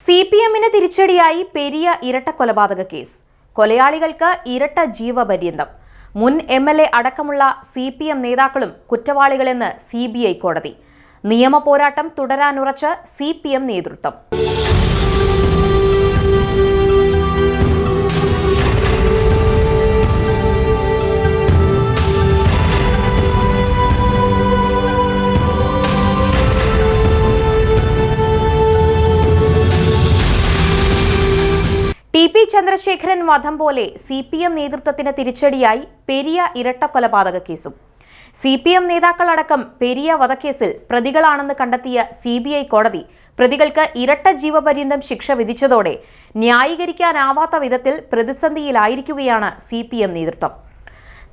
സിപിഎമ്മിന് തിരിച്ചടിയായി പെരിയ ഇരട്ട കൊലപാതക കേസ്. കൊലയാളികൾക്ക് ഇരട്ട ജീവപര്യന്തം. മുൻ എംഎൽഎ അടക്കമുള്ള സിപിഎം നേതാക്കളും കുറ്റവാളികളെന്ന് സിബിഐ കോടതി. നിയമ പോരാട്ടം തുടരാനുറച്ച് സിപിഎം നേതൃത്വം. ടി.പി. ചന്ദ്രശേഖരൻ വധം പോലെ സിപിഎം നേതൃത്വത്തിന് തിരിച്ചടിയായി പെരിയ ഇരട്ട കൊലപാതക കേസും. സിപിഎം നേതാക്കളടക്കം പെരിയ വധക്കേസിൽ പ്രതികളാണെന്ന് കണ്ടെത്തിയ സിബിഐ കോടതി പ്രതികൾക്ക് ഇരട്ട ജീവപര്യന്തം ശിക്ഷ വിധിച്ചതോടെ ന്യായീകരിക്കാനാവാത്ത വിധത്തിൽ പ്രതിസന്ധിയിലായിരിക്കുകയാണ് സിപിഎം നേതൃത്വം.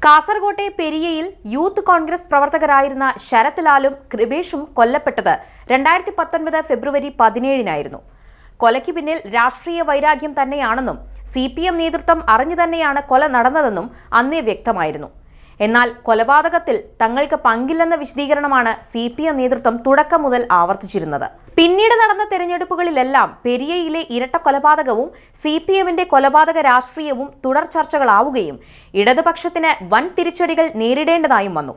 കാസർകോട്ടെ പെരിയയിൽ യൂത്ത് കോൺഗ്രസ് പ്രവർത്തകരായിരുന്ന ശരത് ലാലും കൃപേഷും കൊല്ലപ്പെട്ടത് 2019 ഫെബ്രുവരി 17-നായിരുന്നു. കൊലയ്ക്ക് പിന്നിൽ രാഷ്ട്രീയ വൈരാഗ്യം തന്നെയാണെന്നും സിപിഎം നേതൃത്വം അറിഞ്ഞു തന്നെയാണ് കൊല നടന്നതെന്നും അന്നേ വ്യക്തമായിരുന്നു. എന്നാൽ കൊലപാതകത്തിൽ തങ്ങൾക്ക് പങ്കില്ലെന്ന വിശദീകരണമാണ് സിപിഎം നേതൃത്വം തുടക്കം മുതൽ ആവർത്തിച്ചിരുന്നത്. പിന്നീട് നടന്ന തെരഞ്ഞെടുപ്പുകളിലെല്ലാം പെരിയയിലെ ഇരട്ട കൊലപാതകവും സിപിഎമ്മിന്റെ കൊലപാതക രാഷ്ട്രീയവും തുടർ ചർച്ചകളാവുകയും ഇടതുപക്ഷത്തിന് വൻ തിരിച്ചടികൾ നേരിടേണ്ടതായും വന്നു.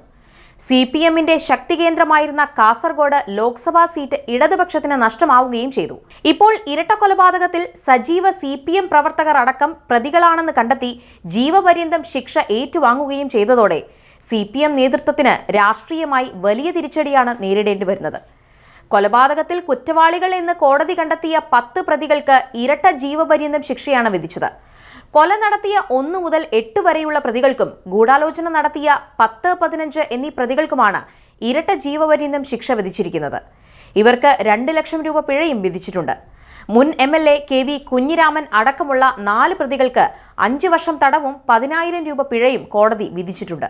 സിപിഎമ്മിന്റെ ശക്തി കേന്ദ്രമായിരുന്ന കാസർഗോഡ് ലോക്സഭാ സീറ്റ് ഇടതുപക്ഷത്തിന് നഷ്ടമാവുകയും ചെയ്തു. ഇപ്പോൾ ഇരട്ട കൊലപാതകത്തിൽ സജീവ സിപിഎം പ്രവർത്തകർ അടക്കം പ്രതികളാണെന്ന് കണ്ടെത്തി ജീവപര്യന്തം ശിക്ഷ ഏറ്റുവാങ്ങുകയും ചെയ്തതോടെ സിപിഎം നേതൃത്വത്തിന് രാഷ്ട്രീയമായി വലിയ തിരിച്ചടിയാണ് നേരിടേണ്ടി വരുന്നത്. കൊലപാതകത്തിൽ കുറ്റവാളികൾ എന്ന് കോടതി കണ്ടെത്തിയ 10 പ്രതികൾക്ക് ഇരട്ട ജീവപര്യന്തം ശിക്ഷയാണ് വിധിച്ചത്. കൊല നടത്തിയ 1 മുതൽ 8 വരെയുള്ള പ്രതികൾക്കും ഗൂഢാലോചന നടത്തിയ 10, 15 എന്നീ പ്രതികൾക്കുമാണ് ഇരട്ട ജീവപര്യന്തം ശിക്ഷ വിധിച്ചിരിക്കുന്നത്. ഇവർക്ക് 2 ലക്ഷം രൂപ പിഴയും വിധിച്ചിട്ടുണ്ട്. മുൻ എംഎൽഎ കെ.വി. കുഞ്ഞിരാമൻ അടക്കമുള്ള 4 പ്രതികൾക്ക് 5 വർഷം തടവും 10,000 രൂപ പിഴയും കോടതി വിധിച്ചിട്ടുണ്ട്.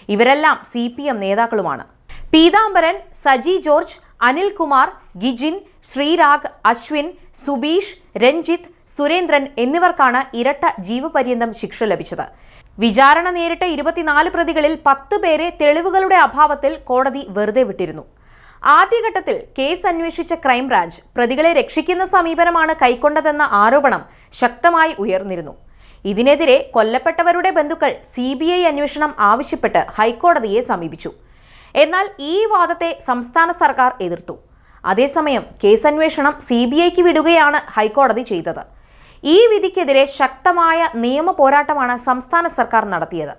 ഇവരെല്ലാം സിപിഎം നേതാക്കളുമാണ്. പീതാംബരൻ, സജി ജോർജ്, അനിൽകുമാർ, ഗിജിൻ, ശ്രീരാഗ്, അശ്വിൻ, സുബീഷ്, രഞ്ജിത്ത്, സുരേന്ദ്രൻ എന്നിവർക്കാണ് ഇരട്ട ജീവപര്യന്തം ശിക്ഷ ലഭിച്ചത്. വിചാരണ നേരിട്ട 24 പ്രതികളിൽ 10 പേരെ തെളിവുകളുടെ അഭാവത്തിൽ കോടതി വെറുതെ വിട്ടിരുന്നു. ആദ്യഘട്ടത്തിൽ കേസ് അന്വേഷിച്ച ക്രൈംബ്രാഞ്ച് പ്രതികളെ രക്ഷിക്കുന്ന സമീപനമാണ് കൈക്കൊണ്ടതെന്ന ആരോപണം ശക്തമായി ഉയർന്നിരുന്നു. ഇതിനെതിരെ കൊല്ലപ്പെട്ടവരുടെ ബന്ധുക്കൾ സിബിഐ അന്വേഷണം ആവശ്യപ്പെട്ട് ഹൈക്കോടതിയെ സമീപിച്ചു. എന്നാൽ ഈ വാദത്തെ സംസ്ഥാന സർക്കാർ എതിർത്തു. അതേസമയം കേസന്വേഷണം സിബിഐക്ക് വിടുകയാണ് ഹൈക്കോടതി ചെയ്തത്. ഈ വിധിക്കെതിരെ ശക്തമായ നിയമ പോരാട്ടമാണ് സംസ്ഥാന സർക്കാർ നടത്തിയത്.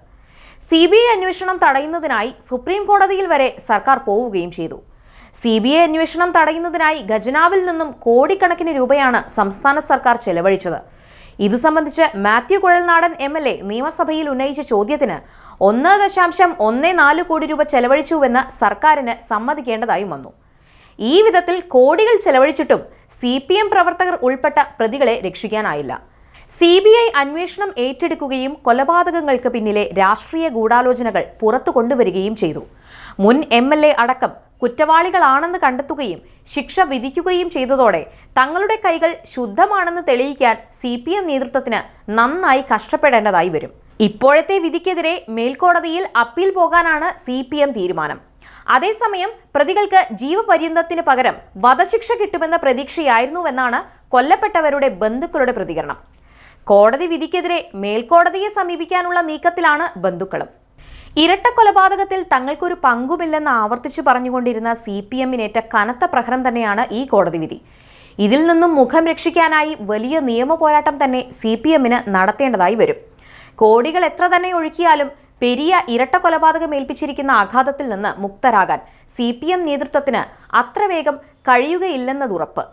സിബിഐ അന്വേഷണം തടയുന്നതിനായി സുപ്രീം കോടതിയിൽ വരെ സർക്കാർ പോവുകയും ചെയ്തു. സിബിഐ അന്വേഷണം തടയുന്നതിനായി ഖജനാവിൽ നിന്നും കോടിക്കണക്കിന് രൂപയാണ് സംസ്ഥാന സർക്കാർ ചെലവഴിച്ചത്. ഇതു സംബന്ധിച്ച് മാത്യു കുഴൽനാടൻ എംഎൽഎ നിയമസഭയിൽ ഉന്നയിച്ച ചോദ്യത്തിന് 1.14 കോടി രൂപ ചെലവഴിച്ചുവെന്ന് സർക്കാരിന് സമ്മതിക്കേണ്ടതായും വന്നു. ഈ വിധത്തിൽ കോടികൾ ചെലവഴിച്ചിട്ടും സിപിഎം പ്രവർത്തകർ ഉൾപ്പെട്ട പ്രതികളെ രക്ഷിക്കാനായില്ല. സിബിഐ അന്വേഷണം ഏറ്റെടുക്കുകയും കൊലപാതകങ്ങൾക്ക് പിന്നിലെ രാഷ്ട്രീയ ഗൂഢാലോചനകൾ പുറത്തു കൊണ്ടുവരികയും ചെയ്തു. മുൻ എംഎൽഎ അടക്കം കുറ്റവാളികളാണെന്ന് കണ്ടെത്തുകയും ശിക്ഷ വിധിക്കുകയും ചെയ്തതോടെ തങ്ങളുടെ കൈകൾ ശുദ്ധമാണെന്ന് തെളിയിക്കാൻ സിപിഎം നേതൃത്വത്തിന് നന്നായി കഷ്ടപ്പെടേണ്ടതായി വരും. ഇപ്പോഴത്തെ വിധിക്കെതിരെ മേൽക്കോടതിയിൽ അപ്പീൽ പോകാനാണ് സിപിഎം തീരുമാനം. അതേസമയം പ്രതികൾക്ക് ജീവപര്യന്തത്തിന് പകരം വധശിക്ഷ കിട്ടുമെന്ന പ്രതീക്ഷയായിരുന്നുവെന്നാണ് കൊല്ലപ്പെട്ടവരുടെ ബന്ധുക്കളുടെ പ്രതികരണം. കോടതി വിധിക്കെതിരെ മേൽക്കോടതിയെ സമീപിക്കാനുള്ള നീക്കത്തിലാണ് ബന്ധുക്കളും. ഇരട്ട കൊലപാതകത്തിൽ തങ്ങൾക്കൊരു പങ്കുമില്ലെന്ന് ആവർത്തിച്ചു പറഞ്ഞുകൊണ്ടിരുന്ന സിപിഎമ്മിനേറ്റ കനത്ത പ്രഹരം തന്നെയാണ് ഈ കോടതി വിധി. ഇതിൽ നിന്നും മുഖം രക്ഷിക്കാനായി വലിയ നിയമ പോരാട്ടം തന്നെ സിപിഎമ്മിന് നടത്തേണ്ടതായി വരും. കോടികൾ എത്ര തന്നെ ഒഴുക്കിയാലും പെരിയ ഇരട്ട കൊലപാതകം ഏൽപ്പിച്ചിരിക്കുന്ന ആഘാതത്തിൽ നിന്ന് മുക്തരാകാൻ സിപിഎം നേതൃത്വത്തിന് അത്ര വേഗം കഴിയുകയില്ലെന്നതുറപ്പ്.